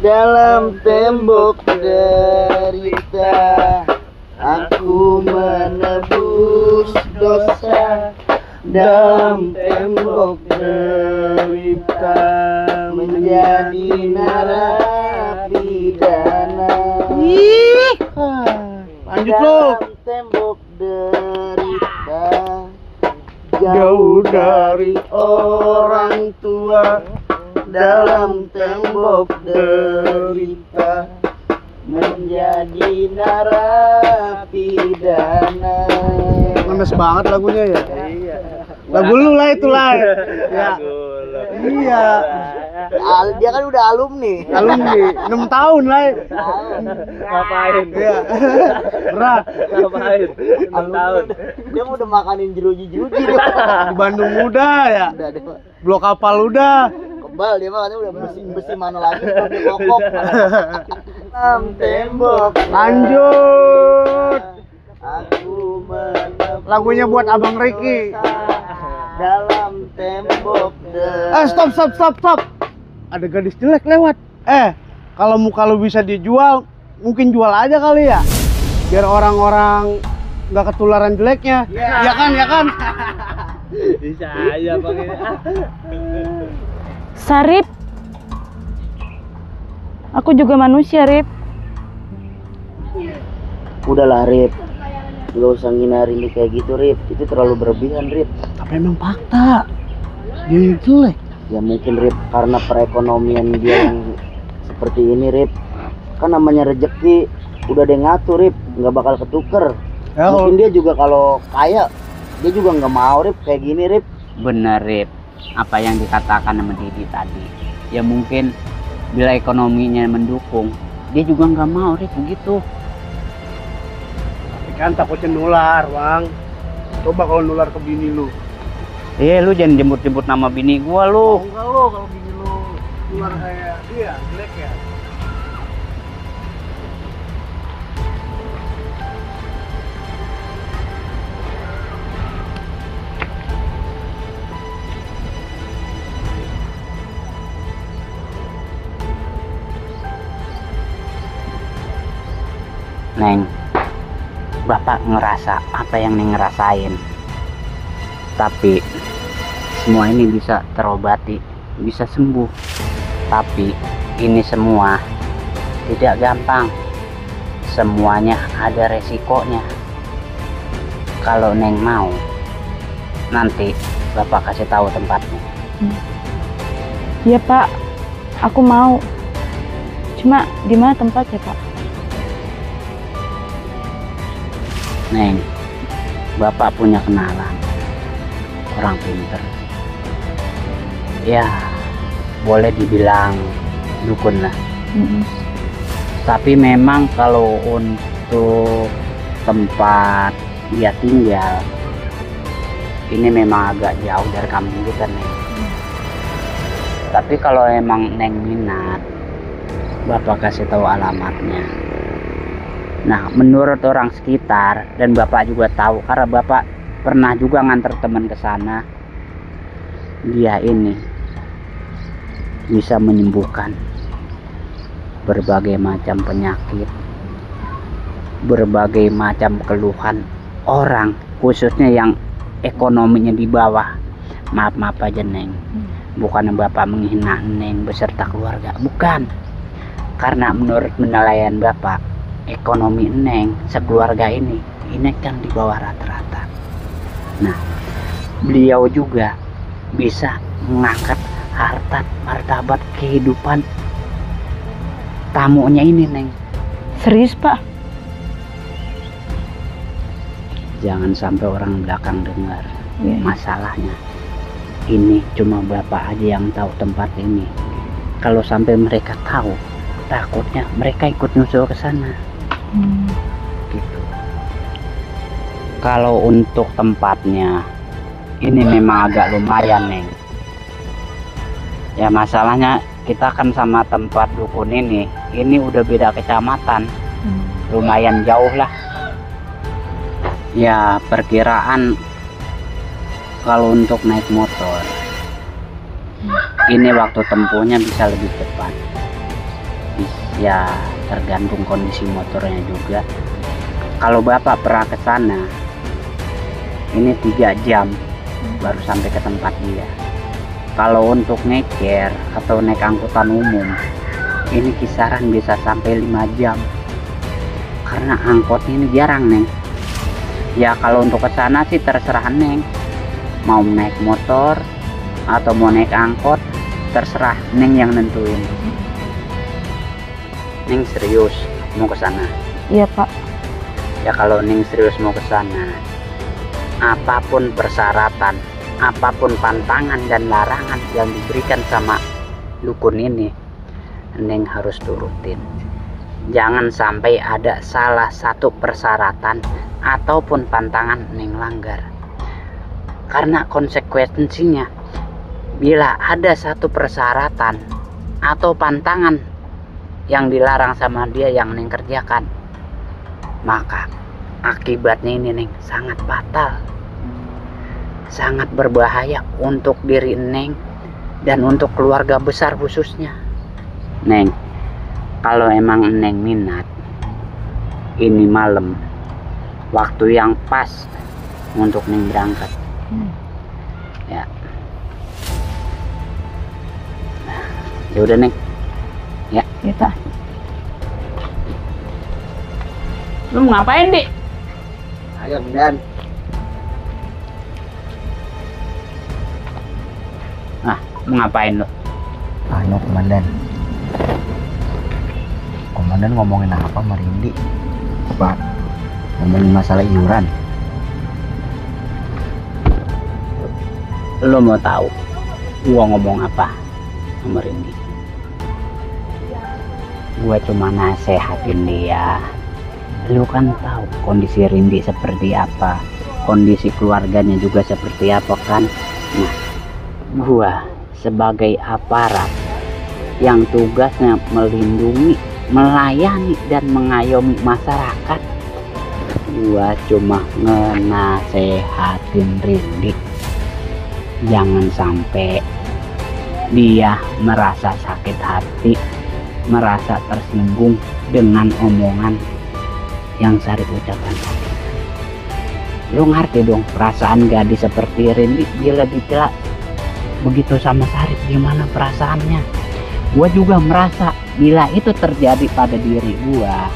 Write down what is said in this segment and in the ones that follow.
Dalam tembok derita, aku menebus dosa. Dalam tembok derita, menjadi narapidana. Lanjut lo. Dalam tembok derita, jauh dari orang tua. Dalam tembok derita, menjadi narapidana. Ngemes banget lagunya ya. Iya. Lagu lu lah itu lah. Ya. Lagu lu. Iya. Dia kan udah alumni. Alumni 6 tahun lah. Ngapain? Iya. Berat. Ngapain? 6 tahun. Dia mau udah makanin jeruji-jeruji. Di Bandung udah ya. Udah deh, Pak. Blok kapal udah. Kebal dia mah katanya udah besi mana lagi pakai kokok. Tembok. Lanjut. Aku menepuk Lagunya buat Abang Ricky. dalam tembok Stop. Ada gadis jelek lewat. Kalau muka lu bisa dijual, mungkin jual aja kali ya. Biar orang-orang nggak ketularan jeleknya. Ya kan? Bisa aja Bang. Sarip, aku juga manusia, Rip. Udahlah, Rip. Gak usah nginarin dia kayak gitu, Rip. Itu terlalu berlebihan, Rip. Tapi emang fakta. Dia jelek. Ya mungkin, Rip, karena perekonomian dia yang seperti ini, Rip. Kan namanya rezeki udah ada yang ngatur, Rip. Nggak bakal ketuker. Ya, Mungkin dia juga kalau kaya, dia juga nggak mau, Rip, kayak gini, Rip. Bener, Rip, apa yang dikatakan sama Didi tadi. Ya mungkin bila ekonominya mendukung, dia juga nggak mau, Rip, begitu. Tapi kan takutnya nular, Bang. Coba kalau nular ke bini lu. Lu jangan jemput-jemput nama bini gua lu. Enggak lo, kalau bini lu nular kayak dia, jelek ya. Neng, Bapak ngerasa apa yang Neng ngerasain. Tapi semua ini bisa terobati, bisa sembuh. Tapi ini semua tidak gampang. Semuanya ada resikonya. Kalau Neng mau, nanti Bapak kasih tahu tempatnya. Iya, Pak. Aku mau. Cuma di mana tempatnya, Pak? Neng, Bapak punya kenalan orang pinter. Ya, boleh dibilang dukun lah. Tapi memang kalau untuk tempat dia tinggal, ini memang agak jauh dari kampung kita, Neng. Tapi kalau emang Neng minat, Bapak kasih tahu alamatnya. Nah, menurut orang sekitar dan Bapak juga tahu karena Bapak pernah juga nganter teman ke sana, dia ini bisa menyembuhkan berbagai macam penyakit, berbagai macam keluhan orang, khususnya yang ekonominya di bawah. Maaf aja, Neng, bukan Bapak menghina Neng beserta keluarga, bukan. Karena menurut penilaian Bapak, ekonomi Neng sekeluarga ini kan di bawah rata-rata. Nah, beliau juga bisa mengangkat harta martabat kehidupan tamunya ini, Neng. Serius, Pak? Jangan sampai orang belakang dengar. Masalahnya ini cuma Bapak aja yang tahu tempat ini. Kalau sampai mereka tahu, takutnya mereka ikut nyusul ke sana. Gitu. Kalau untuk tempatnya ini memang agak lumayan, Neng. Ya masalahnya kita kan sama tempat dukun ini udah beda kecamatan. Lumayan jauh lah. Ya perkiraan kalau untuk naik motor ini waktu tempuhnya bisa lebih cepat. Ya tergantung kondisi motornya juga. Kalau Bapak pernah ke sana, ini 3 jam baru sampai ke tempat dia. Kalau untuk ngeker atau naik angkutan umum, ini kisaran bisa sampai 5 jam. Karena angkotnya ini jarang, Neng. Ya kalau untuk ke sana sih terserah Neng. Mau naik motor atau mau naik angkot, terserah Neng yang nentuin. Neng serius mau ke sana? Iya, Pak. Ya kalau Neng serius mau ke sana, apapun persyaratan, apapun pantangan dan larangan yang diberikan sama dukun ini Neng harus turutin. Jangan sampai ada salah satu persyaratan ataupun pantangan Neng langgar. Karena konsekuensinya, bila ada satu persyaratan atau pantangan yang dilarang sama dia yang Neng kerjakan, maka akibatnya ini Neng sangat fatal, sangat berbahaya untuk diri Neng dan untuk keluarga besar khususnya. Neng, kalau emang Neng minat, ini malam waktu yang pas untuk Neng berangkat. Ya. Ya udah Neng. Ya. Ya Pak. Lu mau ngapain, Dik? Ayo Dan. Ah, mau ngapain lu? Ayo Komandan. Komandan ngomongin apa sama Rindi? Pak, ngomongin masalah iuran. Lu mau tahu gua ngomong apa sama Rindi? Gua cuma nasehatin dia. Lu kan tahu kondisi Rindi seperti apa, kondisi keluarganya juga seperti apa kan. Nah, gua sebagai aparat yang tugasnya melindungi, melayani dan mengayomi masyarakat, gua cuma ngenasehatin Rindi. Jangan sampai dia merasa sakit hati, merasa tersinggung dengan omongan yang Sarip ucapkan tadi. Lu ngerti dong perasaan gadis seperti Rindi bila dicela begitu sama Sarip, gimana perasaannya? Gua juga merasa bila itu terjadi pada diri gua.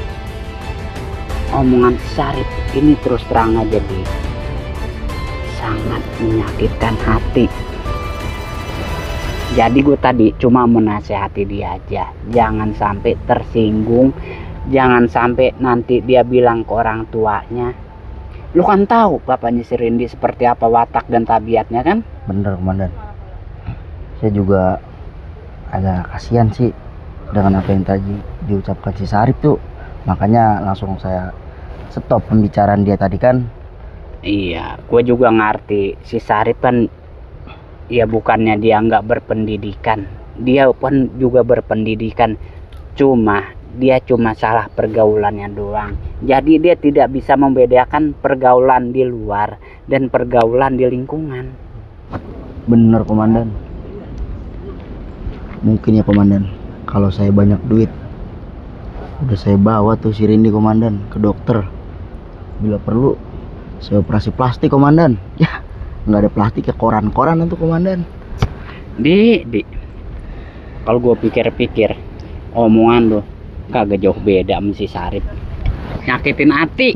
Omongan Sarip ini terus terang aja sangat menyakitkan hati. Jadi gue tadi cuma menasehati dia aja, jangan sampai tersinggung, jangan sampai nanti dia bilang ke orang tuanya. Lu kan tahu bapaknya si Rindi seperti apa watak dan tabiatnya kan? Bener Komandan. Saya juga agak kasihan sih dengan apa yang tadi diucapkan si Sarip tuh. Makanya langsung saya stop pembicaraan dia tadi kan. Iya, gue juga ngerti si Sarip kan, ya bukannya dia nggak berpendidikan, dia pun juga berpendidikan, dia cuma salah pergaulannya doang. Jadi dia tidak bisa membedakan pergaulan di luar dan pergaulan di lingkungan. Bener Komandan. Mungkin ya Komandan, kalau saya banyak duit, udah saya bawa tuh si Rindi Komandan ke dokter. Bila perlu saya operasi plastik Komandan. Ya nggak ada plastik ya, koran-koran itu Komandan. Di kalau gue pikir-pikir omongan lo kagak jauh beda sama si Sarip, nyakitin hati.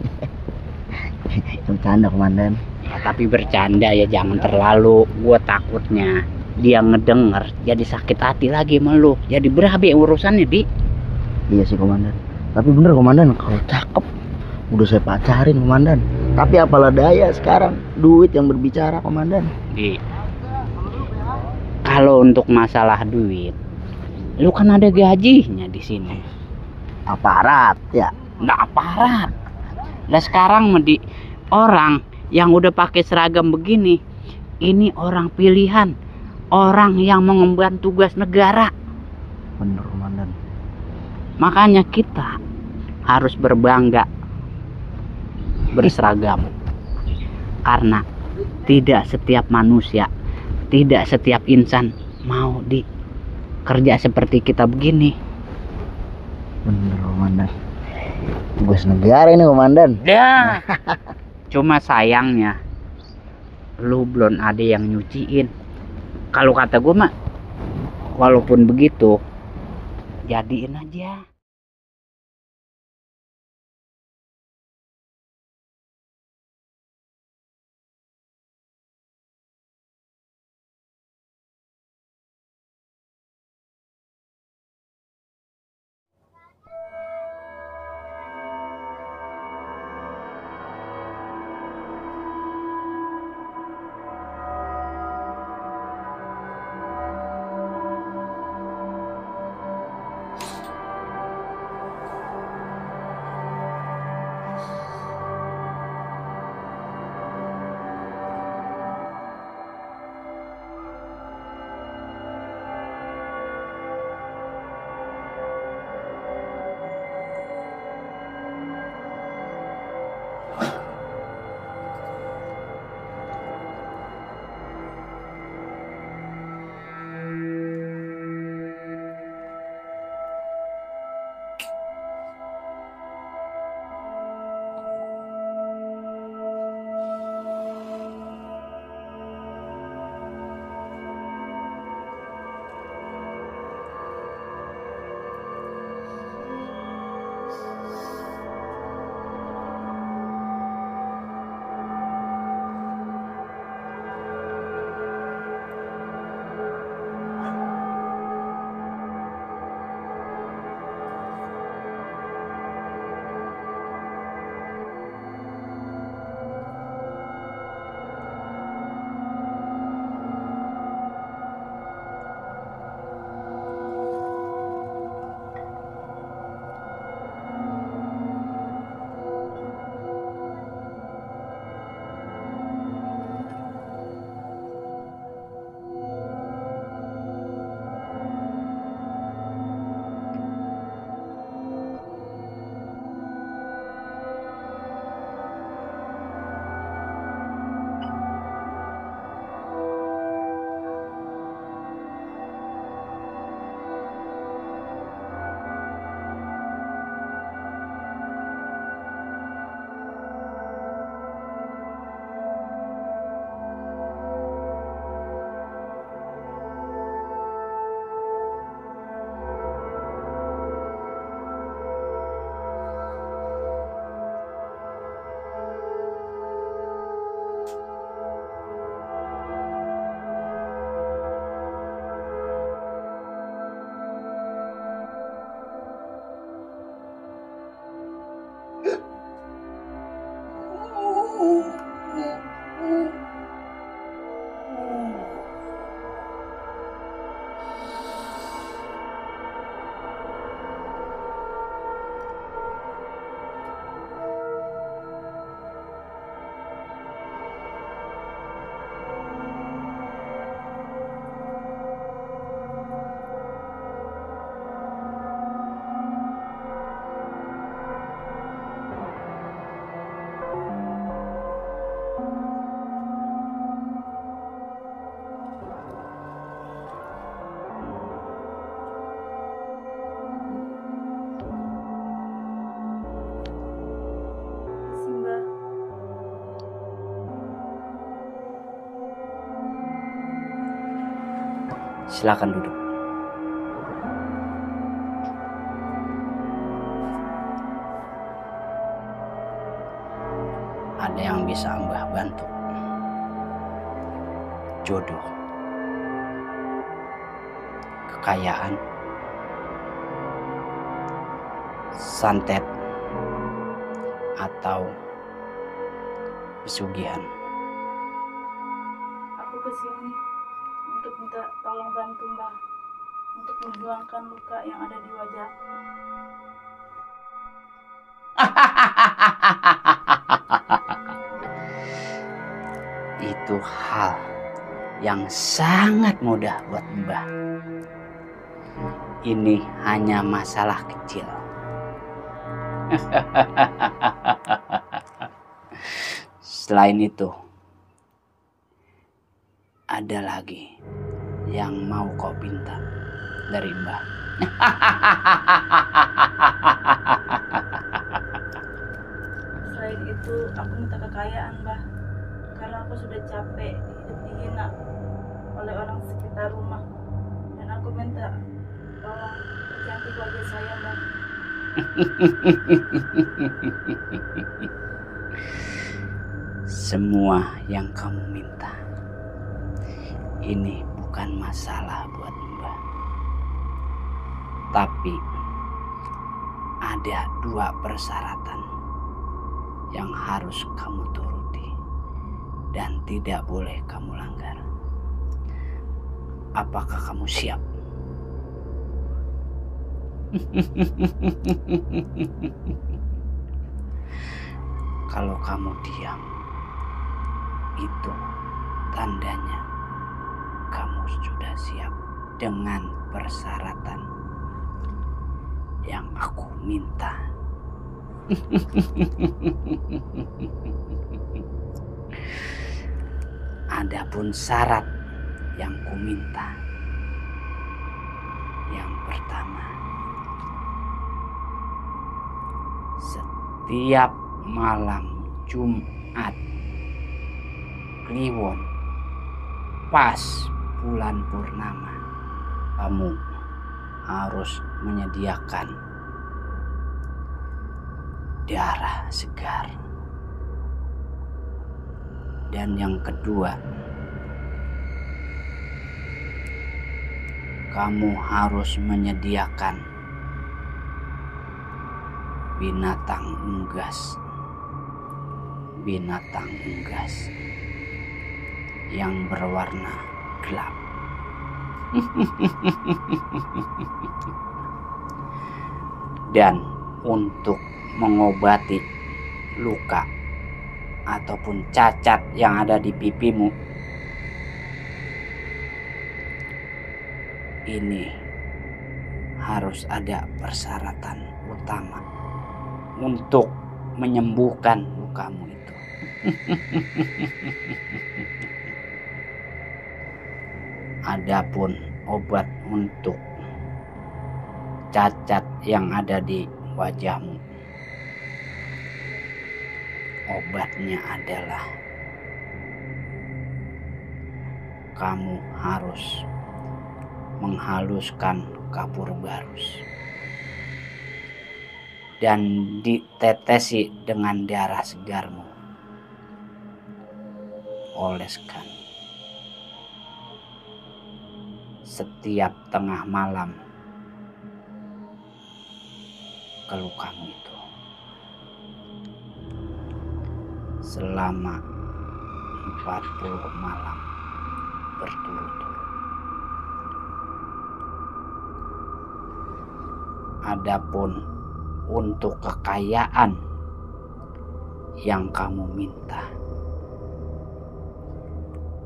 Bercanda Komandan. Ya, tapi bercanda ya jangan terlalu. Gue takutnya dia ngedenger jadi sakit hati lagi sama lu, jadi berabe urusannya. Iya sih Komandan, tapi bener Komandan, kalau cakep udah saya pacarin Komandan. Tapi apalah daya sekarang duit yang berbicara Komandan. Kalau untuk masalah duit, lu kan ada gajinya di sini. Aparat ya. Nggak aparat. Lah sekarang orang yang udah pakai seragam begini, ini orang pilihan, orang yang mengemban tugas negara. Bener Komandan. Makanya kita harus berbangga berseragam, karena tidak setiap manusia, tidak setiap insan mau dikerja seperti kita begini. Bener Komandan, tugas negara ini Komandan. Ya, cuma sayangnya lu belum ada yang nyuciin. Kalau kata gue mah, walaupun begitu, jadiin aja. Silakan duduk. Ada yang bisa Mbah bantu? Jodoh, kekayaan, santet, atau pesugihan? Aku kesini untuk minta tolong bantu Mbah untuk menghilangkan luka yang ada di wajah. Itu hal yang sangat mudah buat Mbah. Ini hanya masalah kecil. Selain itu, ada lagi yang mau kau pinta dari Mbah. Selain itu, aku minta kekayaan Mbah, karena aku sudah capek hidup dihina oleh orang sekitar rumah, dan aku minta tolong percantik wajah saya Mbah. Semua yang kamu minta ini bukan masalah buat Mbah. Tapi ada 2 persyaratan yang harus kamu turuti dan tidak boleh kamu langgar. Apakah kamu siap? Kalau kamu diam, itu tandanya kamu sudah siap dengan persyaratan yang aku minta. Adapun syarat yang ku minta, yang pertama, setiap malam Jumat Kliwon pas bulan purnama, kamu harus menyediakan darah segar. Dan yang kedua, kamu harus menyediakan binatang unggas. Binatang unggas yang berwarna gelap. Dan untuk mengobati luka ataupun cacat yang ada di pipimu, ini harus ada persyaratan utama untuk menyembuhkan lukamu itu. Adapun obat untuk cacat yang ada di wajahmu, obatnya adalah kamu harus menghaluskan kapur barus dan ditetesi dengan darah segarmu. Oleskan setiap tengah malam ke lukamu itu selama 40 malam berturut-turut. Adapun untuk kekayaan yang kamu minta,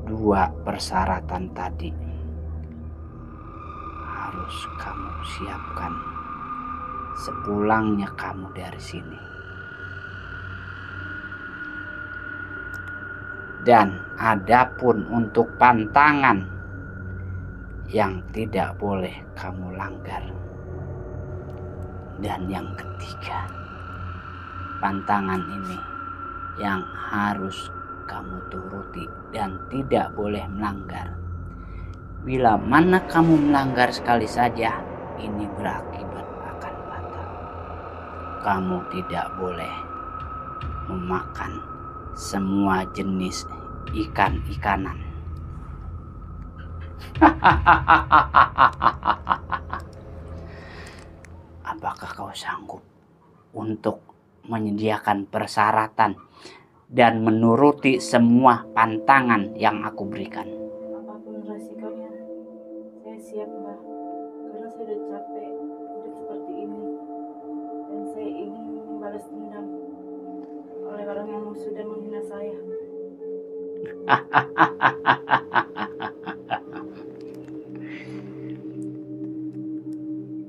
2 persyaratan tadi harus kamu siapkan sepulangnya kamu dari sini. Dan adapun untuk pantangan yang tidak boleh kamu langgar. Dan yang ketiga, pantangan ini yang harus kamu turuti dan tidak boleh melanggar. Bila mana kamu melanggar sekali saja, ini berakibat akan fatal. Kamu tidak boleh memakan semua jenis ikan-ikanan. Apakah kau sanggup untuk menyediakan persyaratan dan menuruti semua pantangan yang aku berikan? Apapun resikonya, saya siap, Mbah. Karena saya sudah capek hidup seperti ini. Dan saya ingin membalas dendam oleh orang yang sudah menghina saya.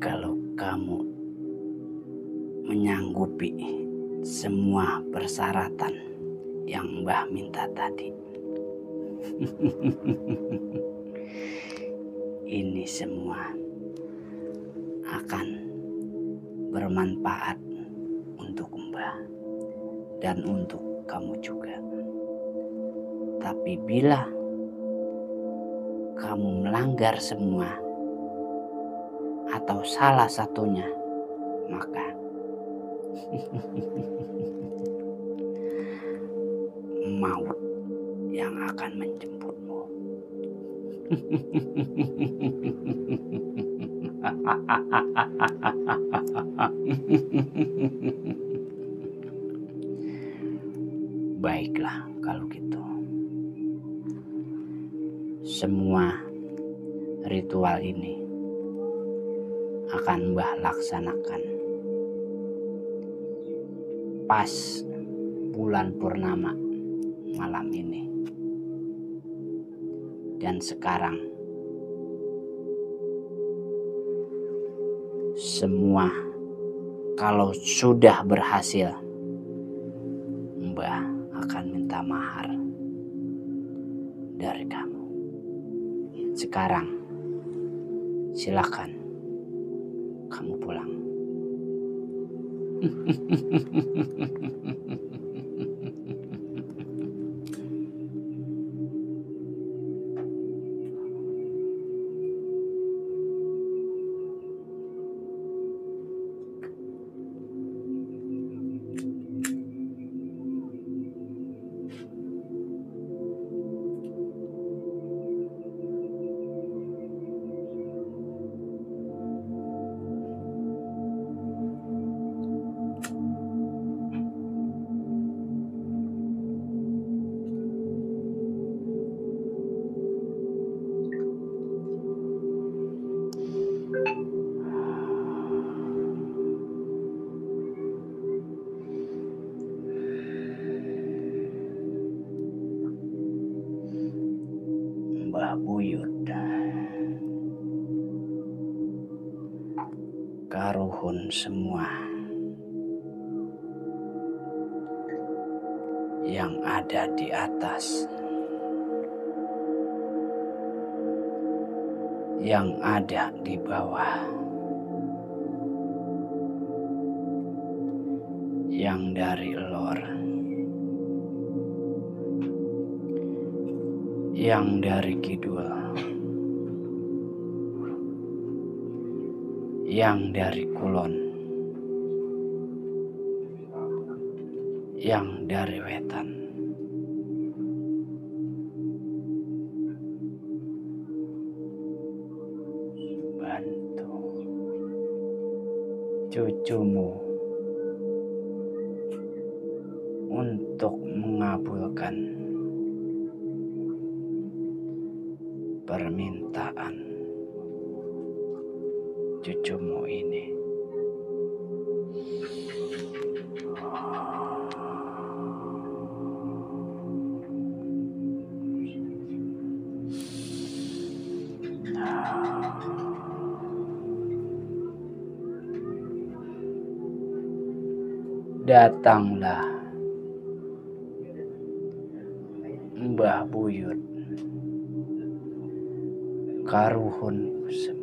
Kalau kamu menyanggupi semua persyaratan yang Mbah minta tadi, ini semua akan bermanfaat untuk Mbah dan untuk kamu juga. Tapi bila kamu melanggar semua atau salah satunya, maka maut yang akan menjemputmu. Baiklah kalau gitu. Semua ritual ini akan Mbah laksanakan pas bulan purnama malam ini. Dan sekarang semua kalau sudah berhasil, Mbah akan minta mahar dari kamu. Sekarang silakan kamu pulang. Mbah Buyut, karuhun semua yang ada di atas, yang ada di bawah, yang dari lor, yang dari kidul, yang dari kulon, yang dari wetan, bantu cucumu untuk mengabulkan permintaan cucumu ini. Datanglah Mbah Buyut, karuhunku semua.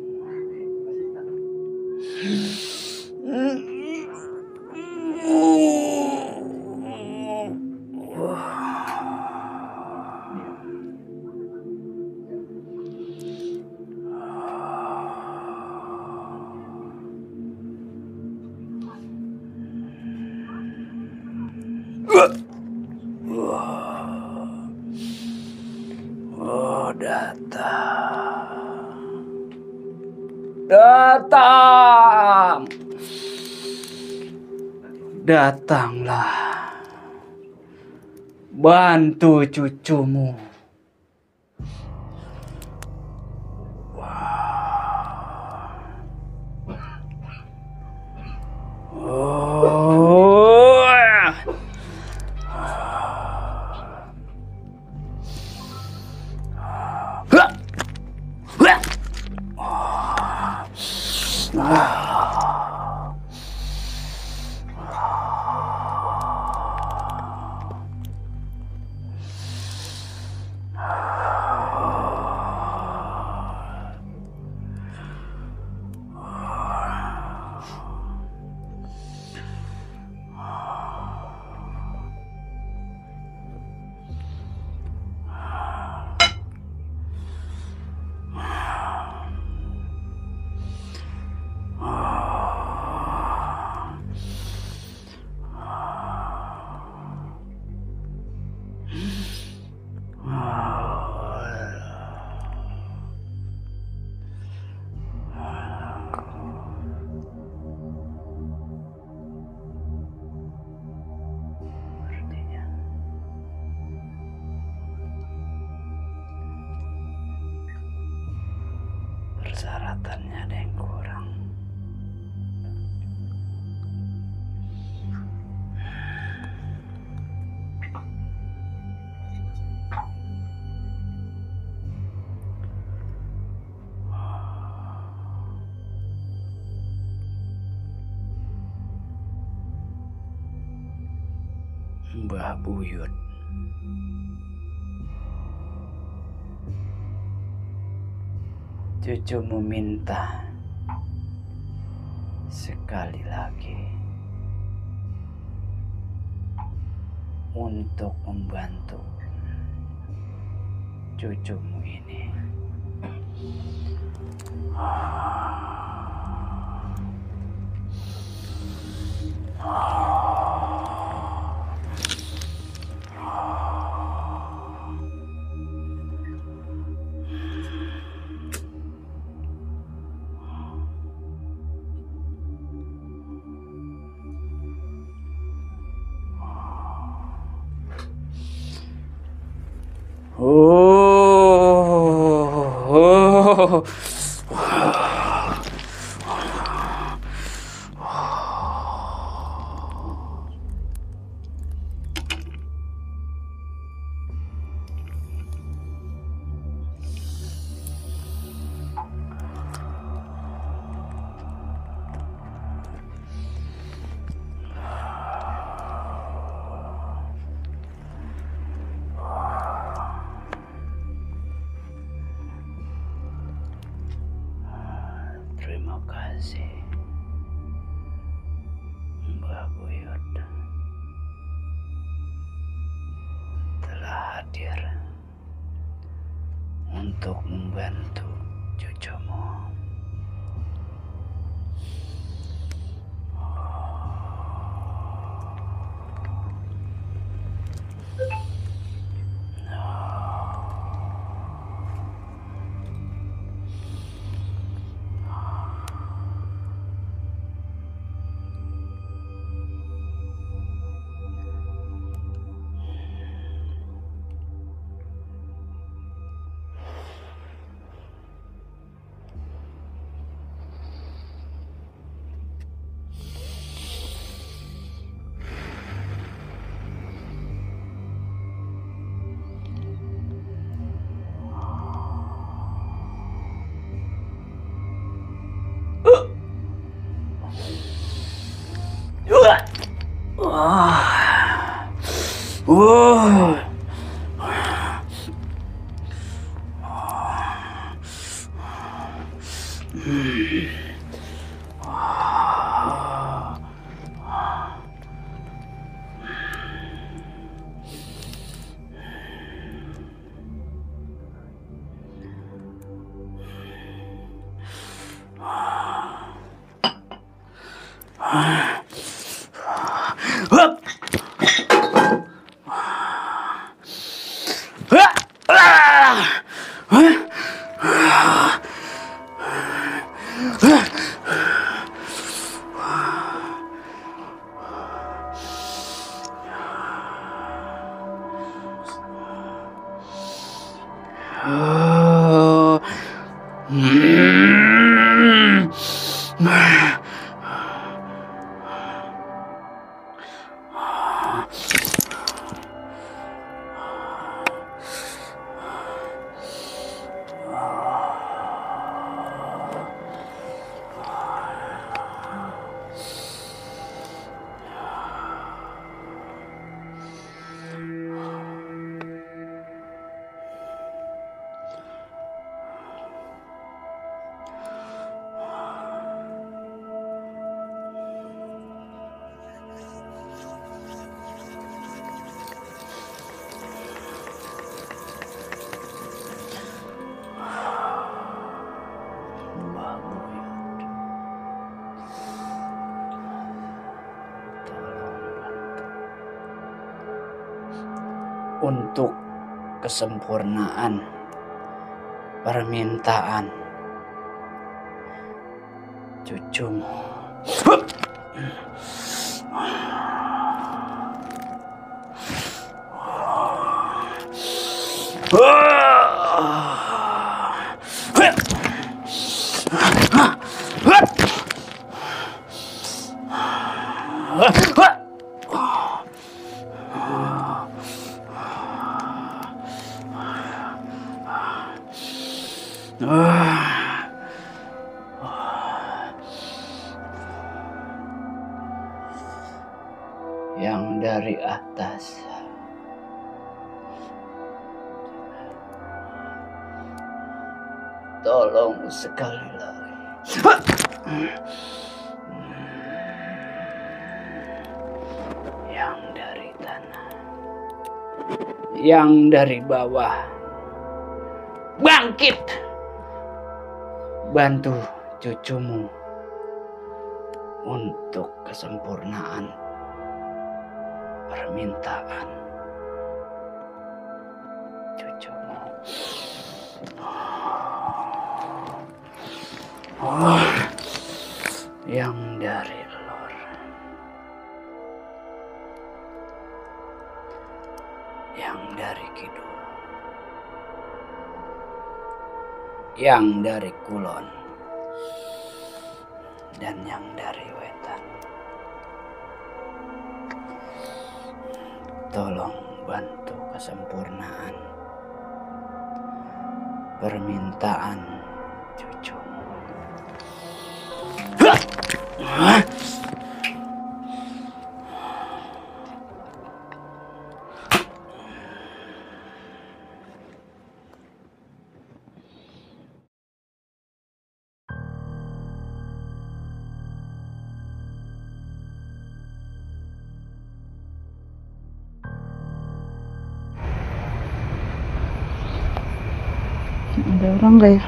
Datang. Datanglah. Bantu cucumu. Oh. Persyaratannya ada yang kurang. Mbah Buyut. Cucumu minta sekali lagi untuk membantu cucumu ini. Oh. Terima kasih, Mbah Buyut, telah hadir untuk membantu cucumu. Untuk kesempurnaan permintaan cucumu. Yang dari atas, tolong sekali lagi. Yang dari tanah, yang dari bawah, bangkit, bantu cucumu untuk kesempurnaan permintaan cucumu. Yang dari lor, yang dari kidul, yang dari kulon, dan yang dari wetan. Tolong bantu kesempurnaan permintaan cucumu. Ada orang nggak ya?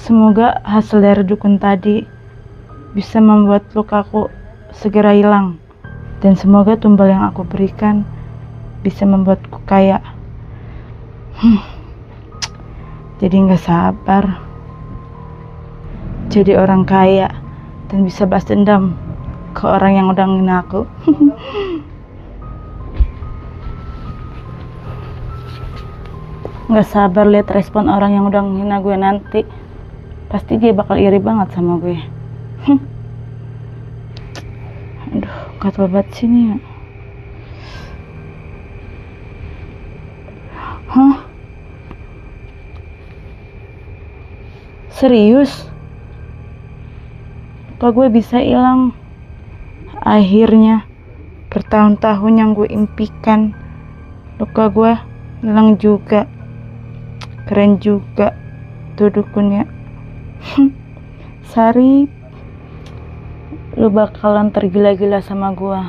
Semoga hasil dari dukun tadi bisa membuat lukaku segera hilang, dan semoga tumbal yang aku berikan bisa membuatku kaya. Jadi nggak sabar jadi orang kaya dan bisa balas dendam ke orang yang udah ngina aku. Nggak sabar lihat respon orang yang udah ngina gue nanti. Pasti dia bakal iri banget sama gue. Aduh, gatel banget sini ya. Hah? Serius? Luka gue bisa hilang. Akhirnya bertahun-tahun yang gue impikan. Luka gue hilang juga. Keren juga tuh dukunnya. Sari, lu bakalan tergila-gila sama gue.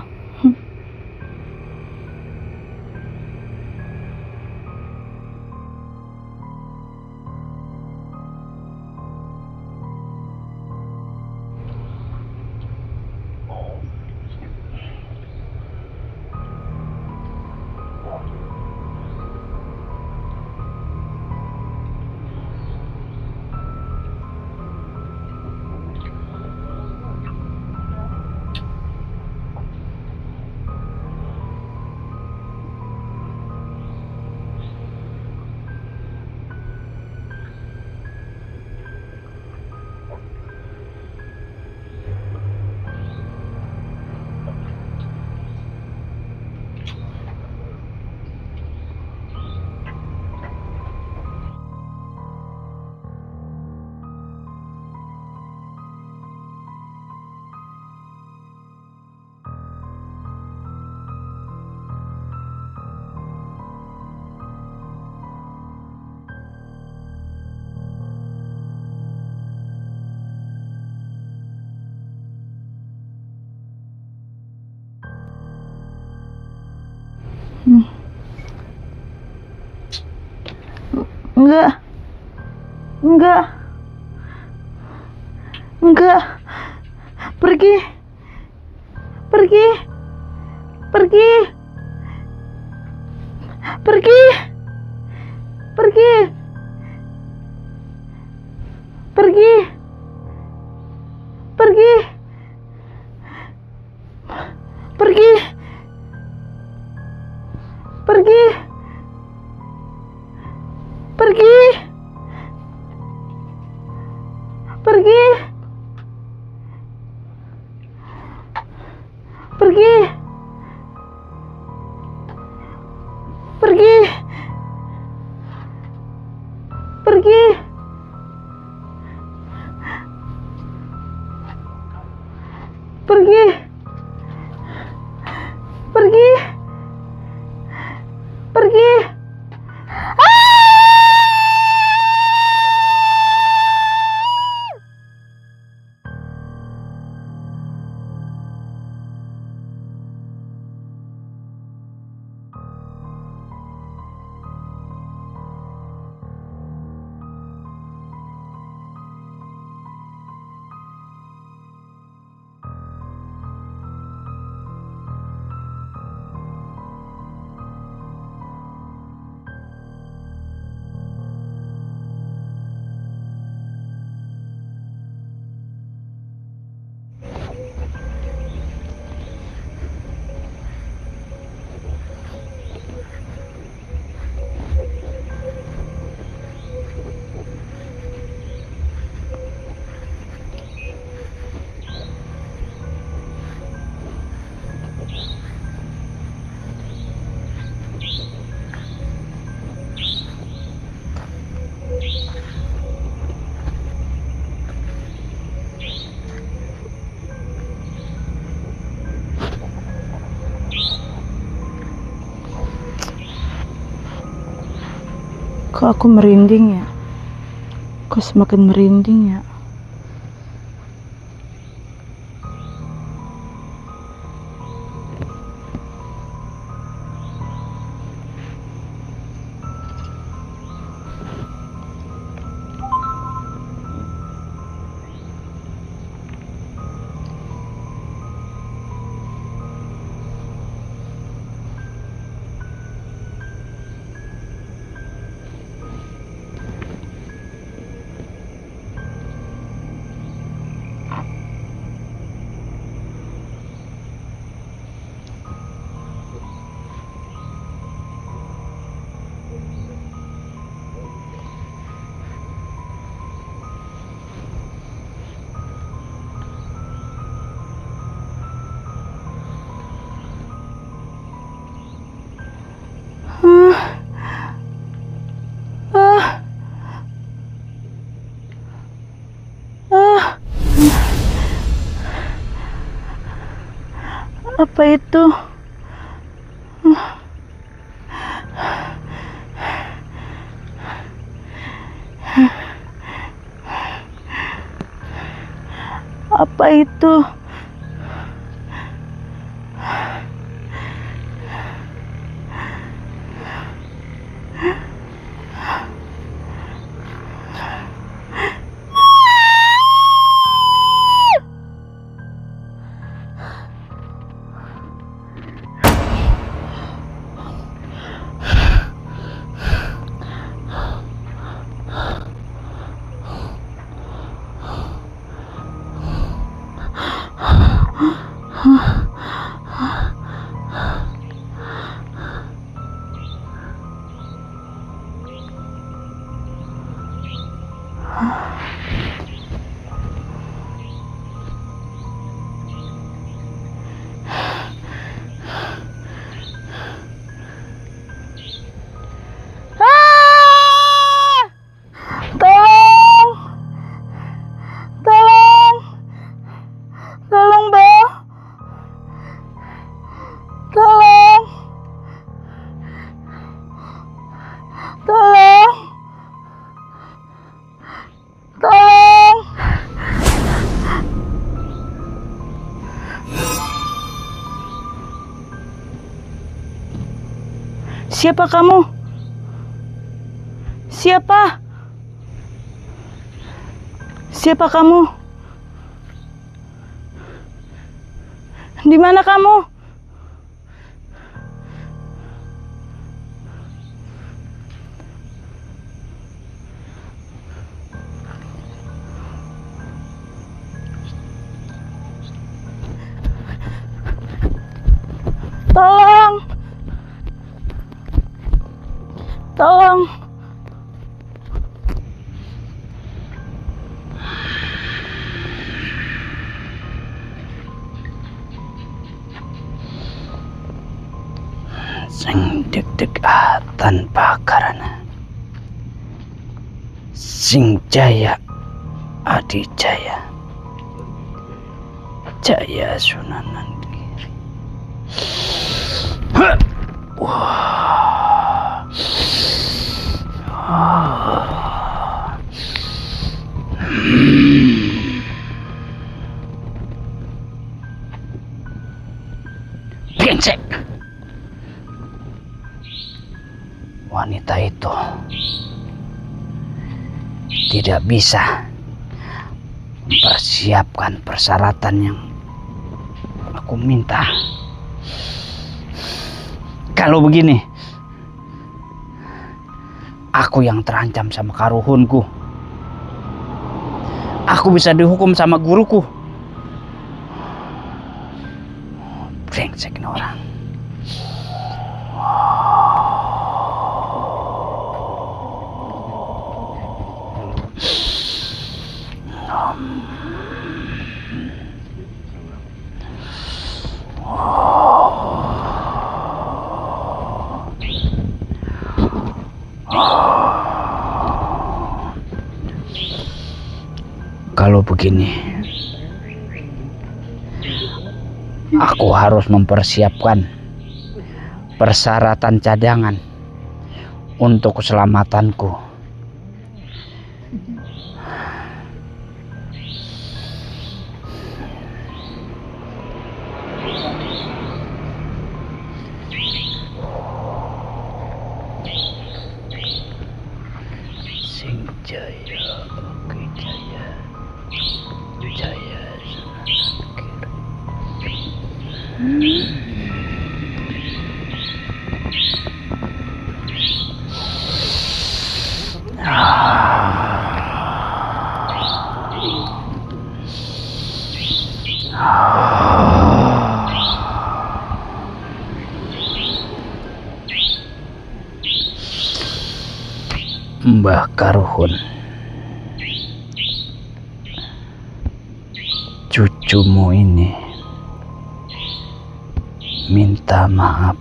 Enggak. Pergi. Pergi. Pergi. Pergi. Pergi. Pergi. Pergi. Pergi. Pergi. Pergi. Pergi. Pergi. Pergi. Pergi. Pergi. Pergi. Pergi. Kok aku merinding ya? Kok semakin merinding ya? Apa itu? Siapa itu? Siapa kamu? Siapa? Siapa kamu? Di mana kamu? Tolong! Tolong! Sing deg-deg tanpa karena sing jaya adi jaya jaya Sunanan Giri. Wah. Brengsek. Wanita itu tidak bisa mempersiapkan persyaratan yang aku minta. Kalau begini, aku yang terancam sama karuhunku. Aku bisa dihukum sama guruku. Brengsek ini orang. Kalau begini, aku harus mempersiapkan persyaratan cadangan untuk keselamatanku. Sing jaya, oke jaya, jaya Sunanan Giri. Mbah Karuhun, cucumu ini minta maaf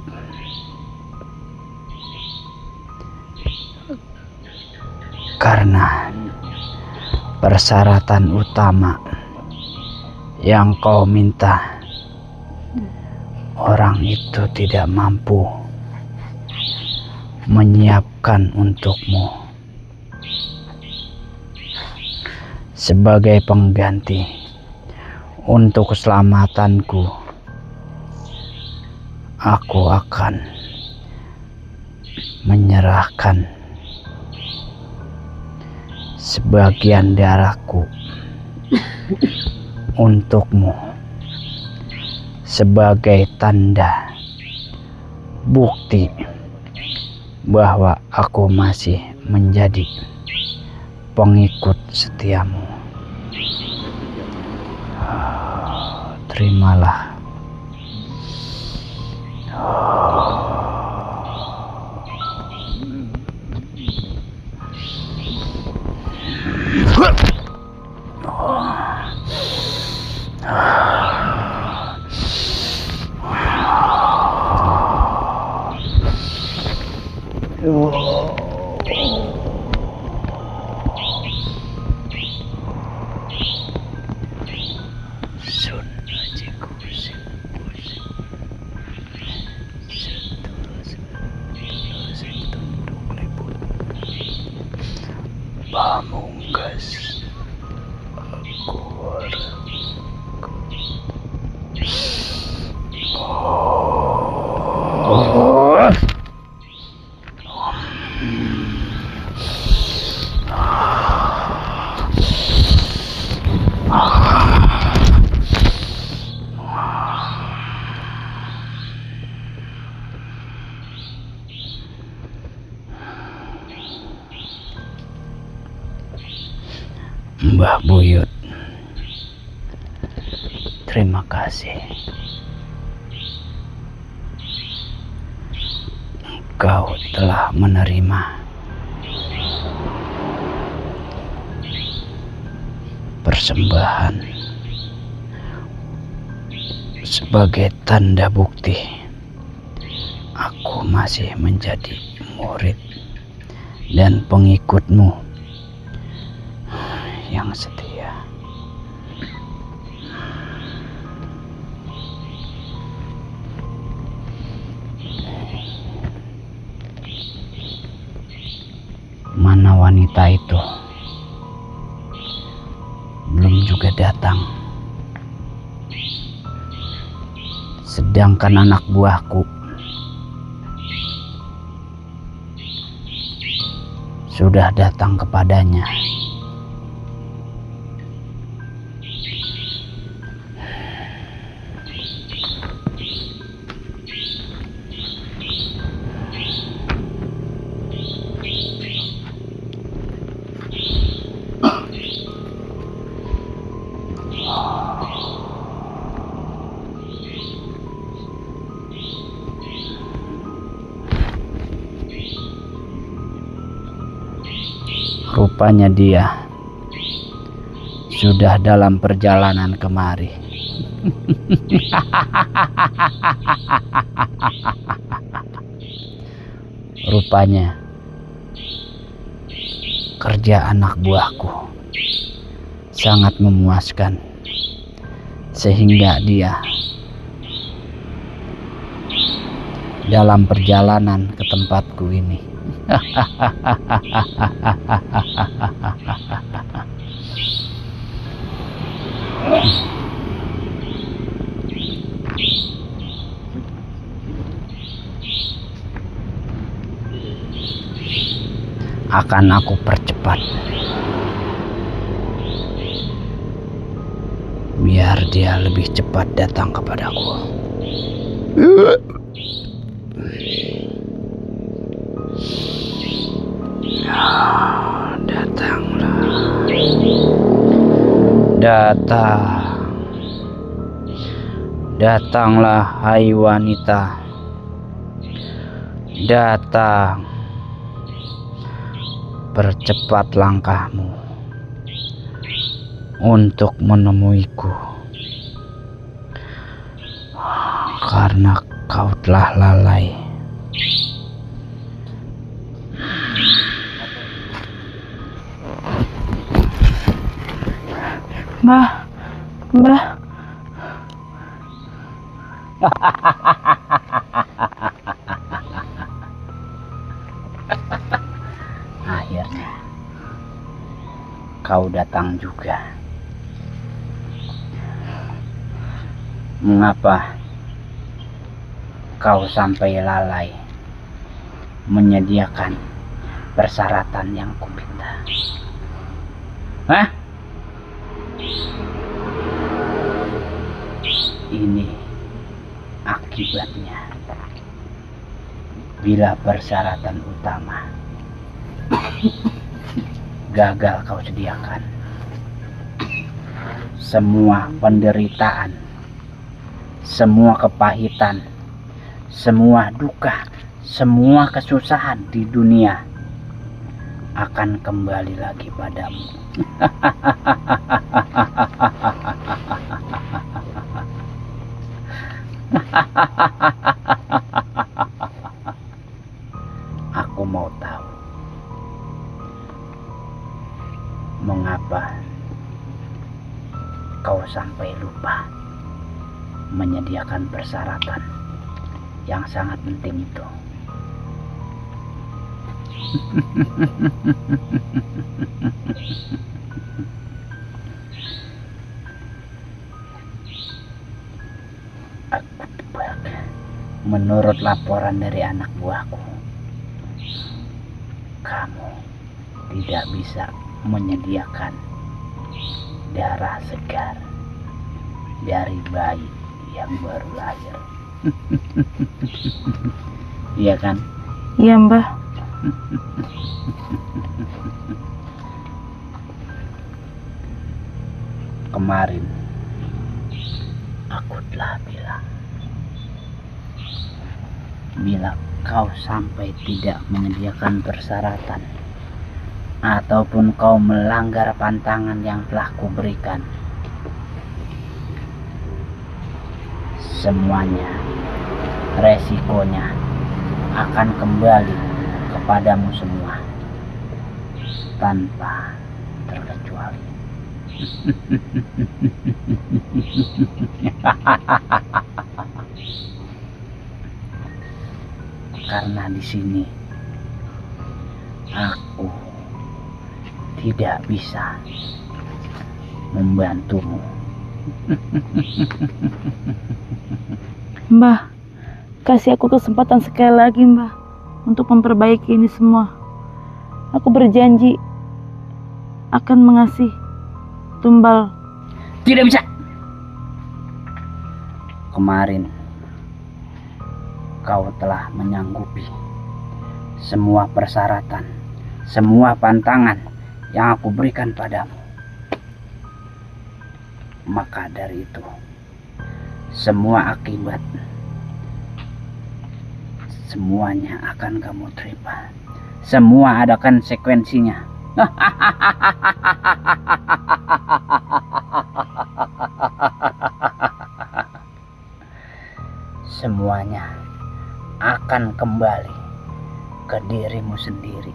karena persyaratan utama yang kau minta orang itu tidak mampu menyiapkan untukmu. Sebagai pengganti Untuk keselamatanku, aku akan menyerahkan sebagian darahku untukmu sebagai tanda bukti bahwa aku masih menjadi pengikut setiamu. Terimalah. Pamungkas aku Mbah Buyut, terima kasih. Engkau telah menerima persembahan sebagai tanda bukti aku masih menjadi murid dan pengikutmu yang setia. Mana wanita itu? Belum juga datang. Sedangkan anak buahku sudah datang kepadanya. Rupanya dia sudah dalam perjalanan kemari. Rupanya kerja anak buahku sangat memuaskan sehingga dia dalam perjalanan ke tempatku ini. Akan aku percepat biar dia lebih cepat datang kepadaku. Datanglah hai wanita, datang, percepat langkahmu untuk menemuiku, karena kau telah lalai. Mbah. Akhirnya kau datang juga. Mengapa kau sampai lalai menyediakan persyaratan yang kuminta? Hah? Ini akibatnya bila persyaratan utama gagal kau sediakan. Semua penderitaan, semua kepahitan, semua duka, semua kesusahan di dunia akan kembali lagi padamu. Aku mau tahu mengapa kau sampai lupa menyediakan persyaratan yang sangat penting itu. Aku tebak, menurut laporan dari anak buahku, kamu tidak bisa menyediakan darah segar dari bayi yang baru lahir. Iya kan? Iya, Mbah. Kemarin aku telah bilang, bila kau sampai tidak menyediakan persyaratan ataupun kau melanggar pantangan yang telah kuberikan, semuanya resikonya akan kembali kepadamu semua tanpa terkecuali. Karena di sini aku tidak bisa membantumu. Mbah, kasih aku kesempatan sekali lagi, Mbah, untuk memperbaiki ini semua. Aku berjanji akan mengasih tumbal. Tidak bisa. Kemarin kau telah menyanggupi semua persyaratan, semua pantangan yang aku berikan padamu. Maka dari itu, semua akibat semuanya akan kamu terima. Semua ada konsekuensinya. Semuanya akan kembali ke dirimu sendiri.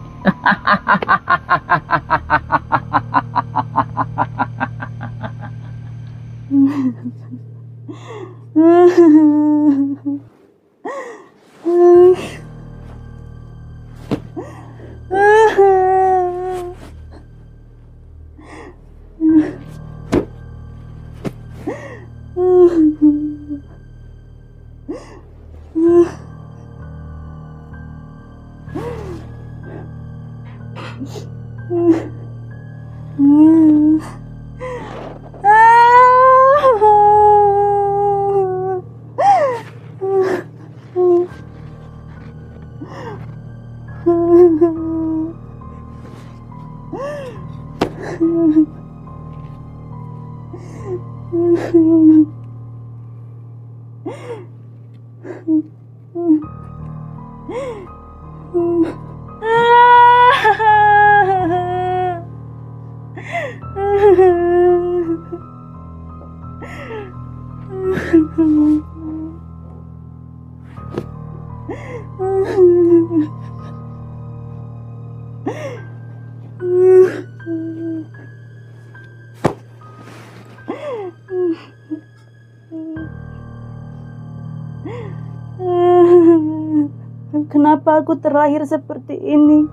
Kenapa aku terlahir seperti ini?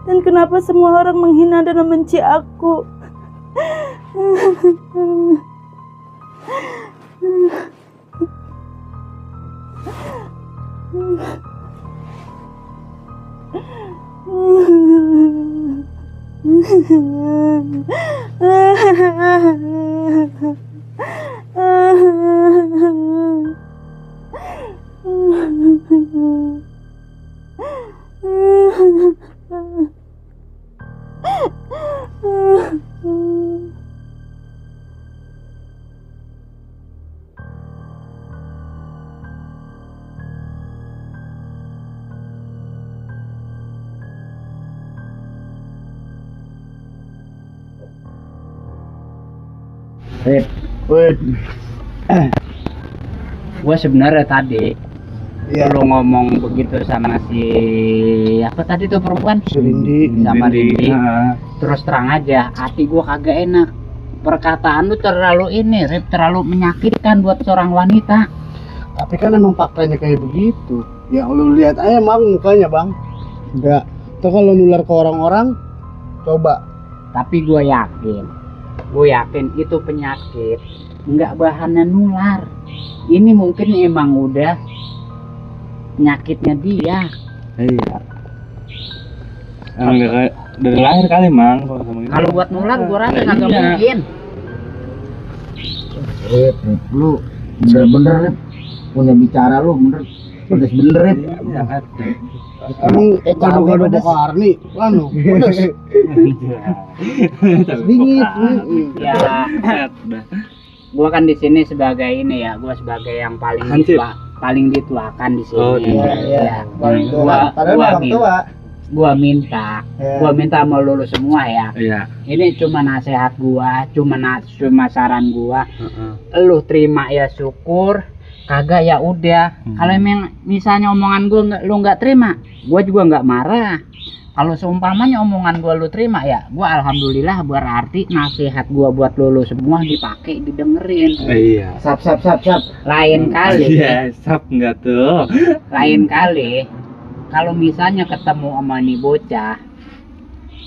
Dan kenapa semua orang menghina dan membenci aku? Rip, gue sebenarnya tadi Iya. lu ngomong begitu sama si apa tadi tuh perempuan Si Rindi. sama Rindi, Nah, terus terang aja hati gue kagak enak. Perkataan lu terlalu ini, Rip, terlalu menyakitkan buat seorang wanita. Tapi kan emang faktanya kayak begitu. Ya lu lihat aja bang mukanya bang. Enggak. Tuh kalau nular ke orang-orang, coba. Tapi gue yakin itu penyakit nggak bahannya nular. Ini mungkin emang udah penyakitnya dia. iya. Emang nggak kayak dari lahir kali mang kalau sama ini. Kalau buat nular gue rasa Iya. kagak mungkin. Rip, lu bener-bener Rip. Punya bicara lu bener. Pedes bener Rip. Iya, ada. Emang cabai gado-gado pedas. Bakarni, anu, pedes. Dingin. Ya, gue kan di sini sebagai ini ya, gue sebagai yang Hansip. paling dituakan di sini. Oh, iya, Ya. Paling tua. Padahal Gua orang tua. Gua minta sama lu semua ya. Iya. Ini cuma nasihat gua, cuma saran gua. Heeh. Lu terima ya syukur, kagak ya udah. Kalau emang misalnya omongan gua lu nggak terima, gua juga nggak marah. Kalau seumpamanya omongan gua lu terima ya, gua alhamdulillah, berarti nasihat gua buat lu semua dipakai, didengerin. Iya. Sap. Lain kali, Iya, sap enggak tuh? lain kali kalau misalnya ketemu sama nih bocah,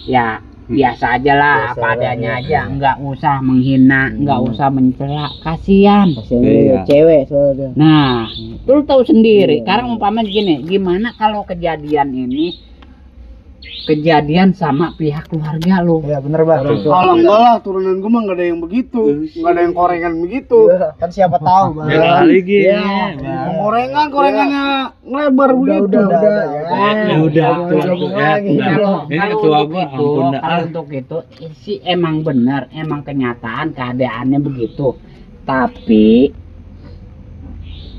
ya biasa aja lah, Biasa apa adanya lah, aja, nggak usah menghina, nggak usah mencela, kasihan. Iya. Cewek soalnya. Nah, lu tahu sendiri. Sekarang umpamanya gini, gimana kalau kejadian ini kejadian sama pihak keluarga lu? Iya bener bang. Kalau enggak lah turunan gua mah nggak ada yang begitu, nggak ada yang korengan begitu. Kan siapa tahu bang. Ya kali gini. Iya. Bang. Korengannya ngelebar begitu. Ya udah tuh. Ya, udah. Ini Kalau ketua untuk gua itu, ampun dah. kalau untuk itu sih emang benar, emang kenyataan keadaannya begitu. Tapi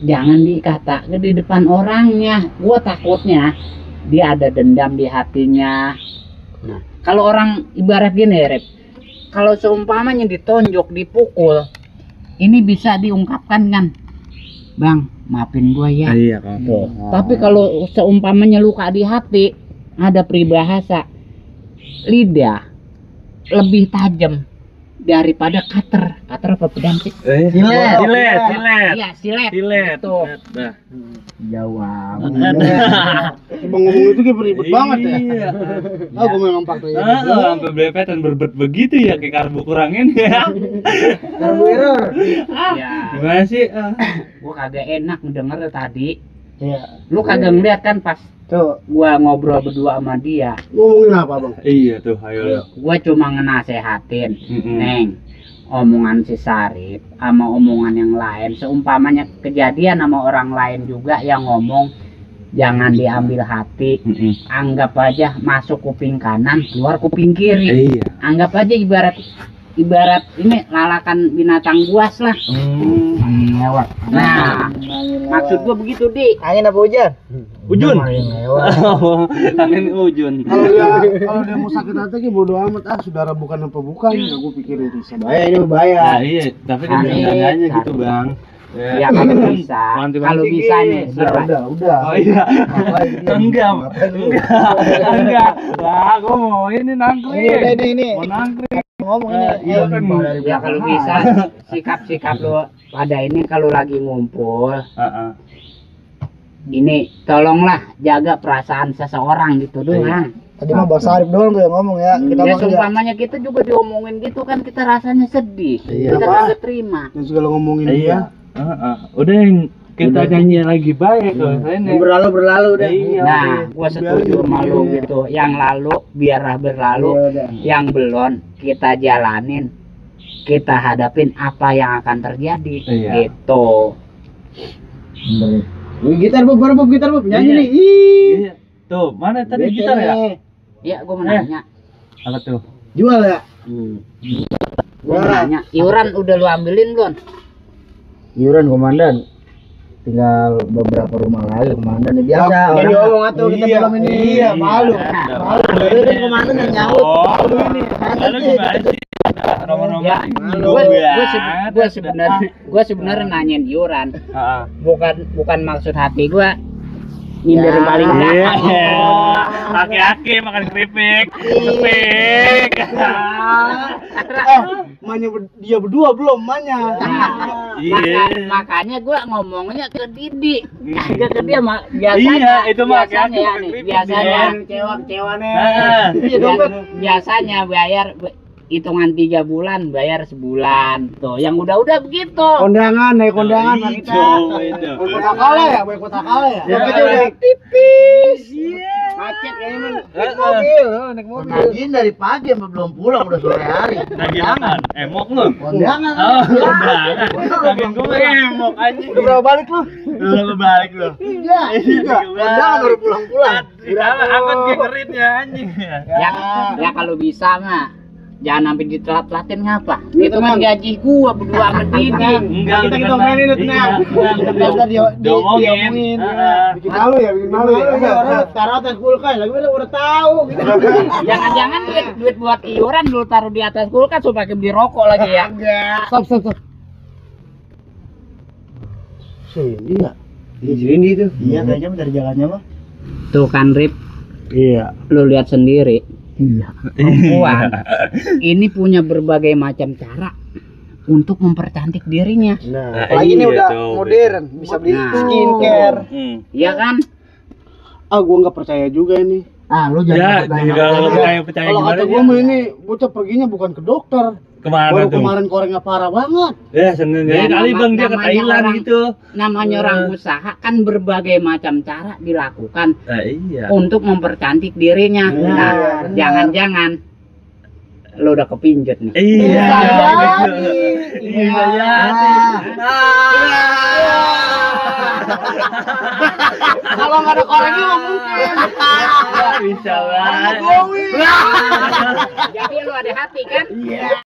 jangan dikatakan di depan orangnya. Gua takutnya dia ada dendam di hatinya. Nah, kalau orang ibarat gini, Rep, kalau seumpamanya ditonjok, dipukul, ini bisa diungkapkan kan, Bang, maafin gua ya. Iya, Kang. Tapi kalau seumpamanya luka di hati, ada peribahasa, lidah lebih tajam daripada cutter. Cutter apa pedang sih? Silet. Iya, silet. Silet. Tuh. Dah. Jawab. Bang ngomong itu kayak ribet banget ya. Iya. Ah gua memang faktanya. Sampai belepetan berbet begitu ya kayak karbu kurangin ya. Karbu error. Ya, Gimana sih? gua kagak enak ngedenger tadi. Iya. Lu kagak ngeliat kan pas Tuh. gua ngobrol berdua sama dia. Ngomongin apa bang? Iya tuh, ayo. Gua cuma ngenasehatin, Mm-mm. Neng, omongan si Sarip sama omongan yang lain, seumpamanya kejadian sama orang lain juga yang ngomong, jangan diambil hati. Mm-mm. Anggap aja masuk kuping kanan, keluar kuping kiri. Iya. Anggap aja ibarat ini lalakan binatang buas lah. Angin lewat. Nah, maksud gua begitu, Di. Angin apa hujan? Ujun. Angin lewat. Angin ujun. Kalau dia mau sakit hati kayak bodo amat, saudara bukan apa bukan, ya gua pikirin bisa. Bahaya ini bahaya. Nah, iya, tapi kan Sakit, jangan gitu, sakit. Bang. Ya kalau bisa, Manti-manti kalau bisa nih, Udah. Oh iya. Ngapain dia? Enggak, Ngapain lu? enggak. Wah, gua mau ini nangkring. Ini. Mau nangkring. Ngomong ini. Iya kan. ya kalau bisa sikap-sikap lo pada ini kalau lagi ngumpul, Heeh. ini tolonglah jaga perasaan seseorang gitu doang. Tadi mah Bang Sarip doang tuh yang ngomong ya. Kita Ya mah seumpamanya kita juga diomongin gitu kan, kita rasanya sedih, Iya. kita Apa? kagak terima. Dan segala ngomongin Iya. dia, Udah yang kita nyanyi lagi baik tuh. Berlalu udah. Iya. Nah, gua setuju sama lu gitu. Yang lalu biarlah berlalu, yang belum kita jalanin, kita hadapin apa yang akan terjadi. Iya. Gitu. Gitar Bob, gitar Bob, nyanyi nih. Iya. Tuh, mana tadi gitar ya? Ya, gua mau nanya. Apa tuh? Jual ya? Gua mau nanya, iuran udah lu ambilin belum? Iuran komandan. Tinggal beberapa rumah lagi komandan. Ini biasa Jadi orang. ngomong atuh kita belum ini. Iya, malu. Malu dari komandan yang nyaut. Malu ini. Malu gimana sih? Nomor-nomor. Ya, gua sebenarnya nanyain iuran. Heeh. Bukan maksud hati gua nyindir paling belakang. Aki-aki makan keripik. Keripik. Dia berdua belum manya. Makanya gua ngomongnya ke Didi, kagak ke dia biasanya. Iya, itu mah biasanya aki-aki ya makan nih, keripik. biasanya Kecewa nih. biasanya bayar hitungan 3 bulan bayar sebulan tuh, yang udah begitu. Kondangan, naik kondangan mah kita. Itu. Kota kala ya, kota kala ya. Ya, Kita udah tipis. Macet kayaknya mah. Naik mobil. Lagi dari pagi sampai belum pulang udah sore hari. Lagi makan. Emok lu. Kondangan. Oh, kondangan. Lagi gue emok anjing. Udah berapa balik lu? Udah balik lu. Iya. Kondangan baru pulang-pulang. Sama angkot gegerin ya anjing. Ya kalau bisa mah jangan sampai ditelat-telatin ngapa? Itu kan gaji gua berdua sama Didi. Enggak, Kita omelin itu tenang. Kita diomongin. Bikin malu ya, bikin malu ya. Orang taruh atas kulkas, lagi udah tahu gitu. Jangan-jangan duit buat iuran lu taruh di atas kulkas supaya beli rokok lagi ya. Stop. Sini ya. Di sini itu. Iya kayaknya dari jalannya mah. Tuh kan Rip, Iya. lu lihat sendiri. Iya. Perempuan ini punya berbagai macam cara untuk mempercantik dirinya. Nah, apalagi ini udah modern, bisa beli skincare. Iya kan? Gua nggak percaya juga ini. Lu Ya, jangan juga percaya Kalau gimana kata gua mah ini bocah perginya bukan ke dokter. Kemana Baru tuh? kemarin korengnya parah banget. Ya, seneng Ya, kali Bang dia ke namanya Thailand orang- gitu. Namanya orang usaha kan berbagai macam cara dilakukan Iya. untuk mempercantik dirinya. Iya, Nah, benar. jangan-jangan lu udah kepincut nih. Iya. jadi. Iya ya. Kalau nggak ada korengnya nggak mungkin. Bisa lah. Going. Jadi lu ada hati kan?